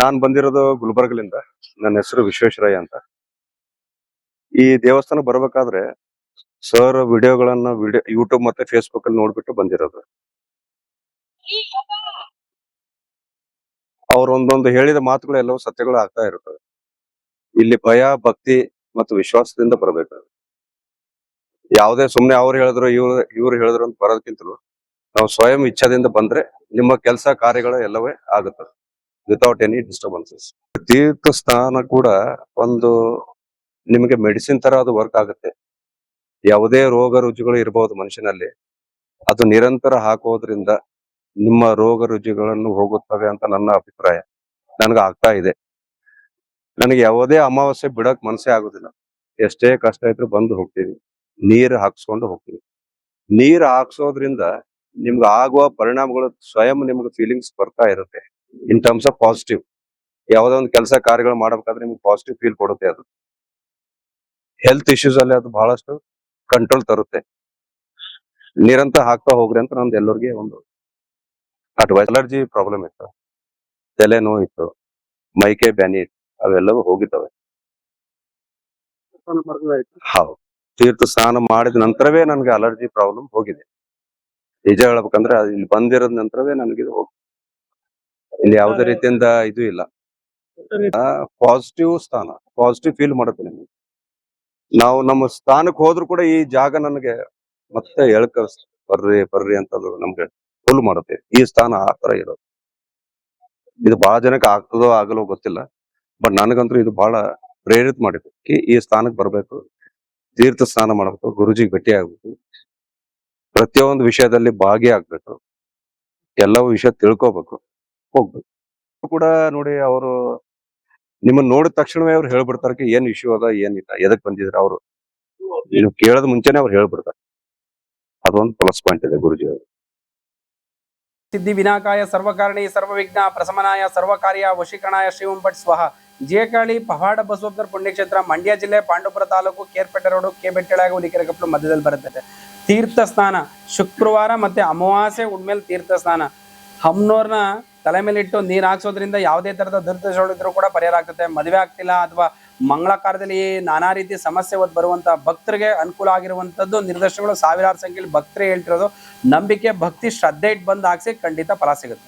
ನಾನ್ ಬಂದಿರೋದು ಗುಲ್ಬರ್ಗಲಿಂದ. ನನ್ನ ಹೆಸರು ವಿಶ್ವೇಶ್ವರಯ್ಯ ಅಂತ. ಈ ದೇವಸ್ಥಾನ ಬರ್ಬೇಕಾದ್ರೆ ಸರ್ ವಿಡಿಯೋಗಳನ್ನ ಯೂಟ್ಯೂಬ್ ಮತ್ತೆ ಫೇಸ್ಬುಕ್ ಅಲ್ಲಿ ನೋಡ್ಬಿಟ್ಟು ಬಂದಿರೋದು. ಅವ್ರ ಒಂದೊಂದು ಹೇಳಿದ ಮಾತುಗಳು ಎಲ್ಲವೂ ಸತ್ಯಗಳು ಆಗ್ತಾ ಇರುತ್ತವೆ. ಇಲ್ಲಿ ಭಯ, ಭಕ್ತಿ ಮತ್ತು ವಿಶ್ವಾಸದಿಂದ ಬರ್ಬೇಕು. ಯಾವುದೇ ಸುಮ್ನೆ ಅವ್ರು ಹೇಳಿದ್ರು ಇವ್ರು ಹೇಳಿದ್ರು ಅಂತ ಬರೋದಕ್ಕಿಂತಲೂ ನಾವು ಸ್ವಯಂ ಇಚ್ಛಾದಿಂದ ಬಂದ್ರೆ ನಿಮ್ಮ ಕೆಲಸ ಕಾರ್ಯಗಳು ಎಲ್ಲವೇ ಆಗುತ್ತದೆ ವಿತೌಟ್ ಎನಿ ಡಿಸ್ಟರ್ಬೆನ್ಸಸ್. ತೀರ್ಥ ಸ್ಥಾನ ಕೂಡ ಒಂದು ನಿಮಗೆ ಮೆಡಿಸಿನ್ ತರ ಅದು ವರ್ಕ್ ಆಗುತ್ತೆ. ಯಾವುದೇ ರೋಗ ರುಜಿಗಳು ಇರಬಹುದು ಮನುಷ್ಯನಲ್ಲಿ, ಅದು ನಿರಂತರ ಹಾಕೋದ್ರಿಂದ ನಿಮ್ಮ ರೋಗ ರುಜಿಗಳನ್ನು ಹೋಗುತ್ತವೆ ಅಂತ ನನ್ನ ಅಭಿಪ್ರಾಯ. ನನಗೆ ಆಗ್ತಾ ಇದೆ. ನನಗೆ ಯಾವುದೇ ಅಮಾವಾಸ್ಯೆ ಬಿಡಕ್ ಮನಸ್ಸೇ ಆಗುದಿಲ್ಲ. ಎಷ್ಟೇ ಕಷ್ಟ ಇದ್ರು ಬಂದು ಹೋಗ್ತೀವಿ, ನೀರು ಹಾಕ್ಸ್ಕೊಂಡು ಹೋಗ್ತೀವಿ. ನೀರು ಹಾಕ್ಸೋದ್ರಿಂದ ನಿಮ್ಗೆ ಆಗುವ ಪರಿಣಾಮಗಳು ಸ್ವಯಂ ನಿಮ್ಗೆ ಫೀಲಿಂಗ್ಸ್ ಬರ್ತಾ ಇರುತ್ತೆ ಇನ್ ಟರ್ಮ್ಸ್ ಆಫ್ ಪಾಸಿಟಿವ್. ಯಾವುದೋ ಒಂದು ಕೆಲಸ ಕಾರ್ಯಗಳು ಮಾಡ್ಬೇಕಾದ್ರೆ ನಿಮ್ಗೆ ಪಾಸಿಟಿವ್ ಫೀಲ್ ಕೊಡುತ್ತೆ. ಅದು ಹೆಲ್ತ್ ಇಶ್ಯೂಸ್ ಅಲ್ಲಿ ಅದು ಬಹಳಷ್ಟು ಕಂಟ್ರೋಲ್ ತರುತ್ತೆ. ನಿರಂತರ ಹಾಕ್ತಾ ಹೋಗ್ರಿ ಅಂತ ನಮ್ದು ಎಲ್ಲರಿಗೆ ಒಂದು ಅಡ್ವೈಸ್. ಅಲರ್ಜಿ ಪ್ರಾಬ್ಲಮ್ ಇತ್ತು, ತಲೆ ನೋವು ಇತ್ತು, ಮೈಕೈ ಬ್ಯಾನಿ ಇತ್ತು, ಅವೆಲ್ಲವೂ ಹೋಗಿದ್ದಾವೆ. ಹೌದು, ತೀರ್ಥ ಸ್ನಾನ ಮಾಡಿದ ನಂತರವೇ ನನ್ಗೆ ಅಲರ್ಜಿ ಪ್ರಾಬ್ಲಮ್ ಹೋಗಿದೆ. ನಿಜ ಹೇಳ್ಬೇಕಂದ್ರೆ ಇಲ್ಲಿ ಬಂದಿರೋದ್ ನಂತರವೇ ನನಗೆ ಇಲ್ಲಿ ಯಾವುದೇ ರೀತಿಯಿಂದ ಇದು ಇಲ್ಲ. ಪಾಸಿಟಿವ್ ಸ್ಥಾನ, ಪಾಸಿಟಿವ್ ಫೀಲ್ ಮಾಡುತ್ತೆ ನಿಮ್ಗೆ. ನಾವು ನಮ್ಮ ಸ್ಥಾನಕ್ಕೆ ಹೋದ್ರು ಕೂಡ ಈ ಜಾಗ ನನಗೆ ಮತ್ತೆ ಬರ್ರಿ ಬರ್ರಿ ಅಂತ ನಮ್ಗೆ ಫುಲ್ ಮಾಡುತ್ತೆ. ಈ ಸ್ಥಾನ ಆ ತರ ಇರೋದು. ಇದು ಬಹಳ ಜನಕ್ಕೆ ಆಗ್ತದೋ ಆಗಲೋ ಗೊತ್ತಿಲ್ಲ, ಬಟ್ ನನಗಂತೂ ಇದು ಬಹಳ ಪ್ರೇರಿತ ಮಾಡಿದೆ. ಈ ಸ್ಥಾನಕ್ಕೆ ಬರ್ಬೇಕು, ತೀರ್ಥ ಸ್ನಾನ ಮಾಡ್ಬೇಕು, ಗುರುಜಿಗೆ ಭೇಟಿ ಆಗ್ಬೇಕು, ಪ್ರತಿಯೊಂದು ವಿಷಯದಲ್ಲಿ ಭಾಗಿಯಾಗ್ಬೇಕು, ಎಲ್ಲವೂ ವಿಷಯ ತಿಳ್ಕೊಬೇಕು, ಹೋಗ್ಬೇಕು. ಕೂಡ ನೋಡಿ, ಅವರು ನಿಮ್ಮನ್ನ ನೋಡಿದ ತಕ್ಷಣವೇ ಅವ್ರು ಹೇಳ್ಬಿಡ್ತಾರೆ ಏನ್ ಇಶ್ಯೂ ಅದ, ಏನಿಲ್ಲ, ಎದಕ್ ಬಂದಿದ್ರೆ ಅವರು ನೀವು ಕೇಳೋದ್ ಮುಂಚೆನೆ ಅವ್ರು ಹೇಳ್ಬಿಡ್ತಾರೆ. ಅದೊಂದು ಪ್ಲಸ್ ಪಾಯಿಂಟ್ ಇದೆ ಗುರುಜಿ ಅವರು. ಸಿದ್ಧಿ ವಿನಾಕಾಯ ಸರ್ವಕಾರಣಿ ಸರ್ವವಿಘ್ನ ಪ್ರಶಮನಾಯ ಸರ್ವಕಾರ್ಯ ವಶೀಕರಣಾಯ ಶ್ರೀಂ ಭಟ್ ಸ್ವಹ. ಜೇಕಾಳಿ ಪವಾಡ ಬಸವೇಶ್ವರ ಪುಣ್ಯಕ್ಷೇತ್ರ, ಮಂಡ್ಯ ಜಿಲ್ಲೆ, ಪಾಂಡವಪುರ ತಾಲೂಕು, ಕೇರ್ಪೇಟೆ ರೋಡು, ಕೆ ಬೆಟ್ಟಳಾಗ ಹುಲಿಕೆರೆಕಪ್ಪಲು ಮಧ್ಯದಲ್ಲಿ ಬರುತ್ತೆ. ತೀರ್ಥ ಸ್ನಾನ ಶುಕ್ರವಾರ ಮತ್ತೆ ಅಮಾವಾಸ್ಯೆ ಉಣ್ಮೇಲೆ ತೀರ್ಥ ಸ್ನಾನ. ಹಮ್ನೋರ್ನ ತಲೆ ಮೇಲೆ ಇಟ್ಟು ನೀರು ಹಾಕ್ಸೋದ್ರಿಂದ ಯಾವುದೇ ತರದ ದುರ್ದಶಗಳಿದ್ರು ಕೂಡ ಪರಿಹಾರ ಆಗ್ತದೆ. ಮದುವೆ ಆಗ್ತಿಲ್ಲ ಅಥವಾ ಮಂಗಳ ಕಾರ್ಯದಲ್ಲಿ ನಾನಾ ರೀತಿ ಸಮಸ್ಯೆ ಬರುವಂತ ಭಕ್ತರಿಗೆ ಅನುಕೂಲ ಆಗಿರುವಂತದ್ದು ನಿರ್ದೇಶನಗಳು ಸಾವಿರಾರು ಸಂಖ್ಯೆಯಲ್ಲಿ ಭಕ್ತರೇ ಹೇಳ್ತಿರೋದು. ನಂಬಿಕೆ, ಭಕ್ತಿ, ಶ್ರದ್ಧೆ ಇಟ್ಟು ಬಂದು ಹಾಕ್ಸಿ ಖಂಡಿತ ಫಲ ಸಿಗುತ್ತೆ.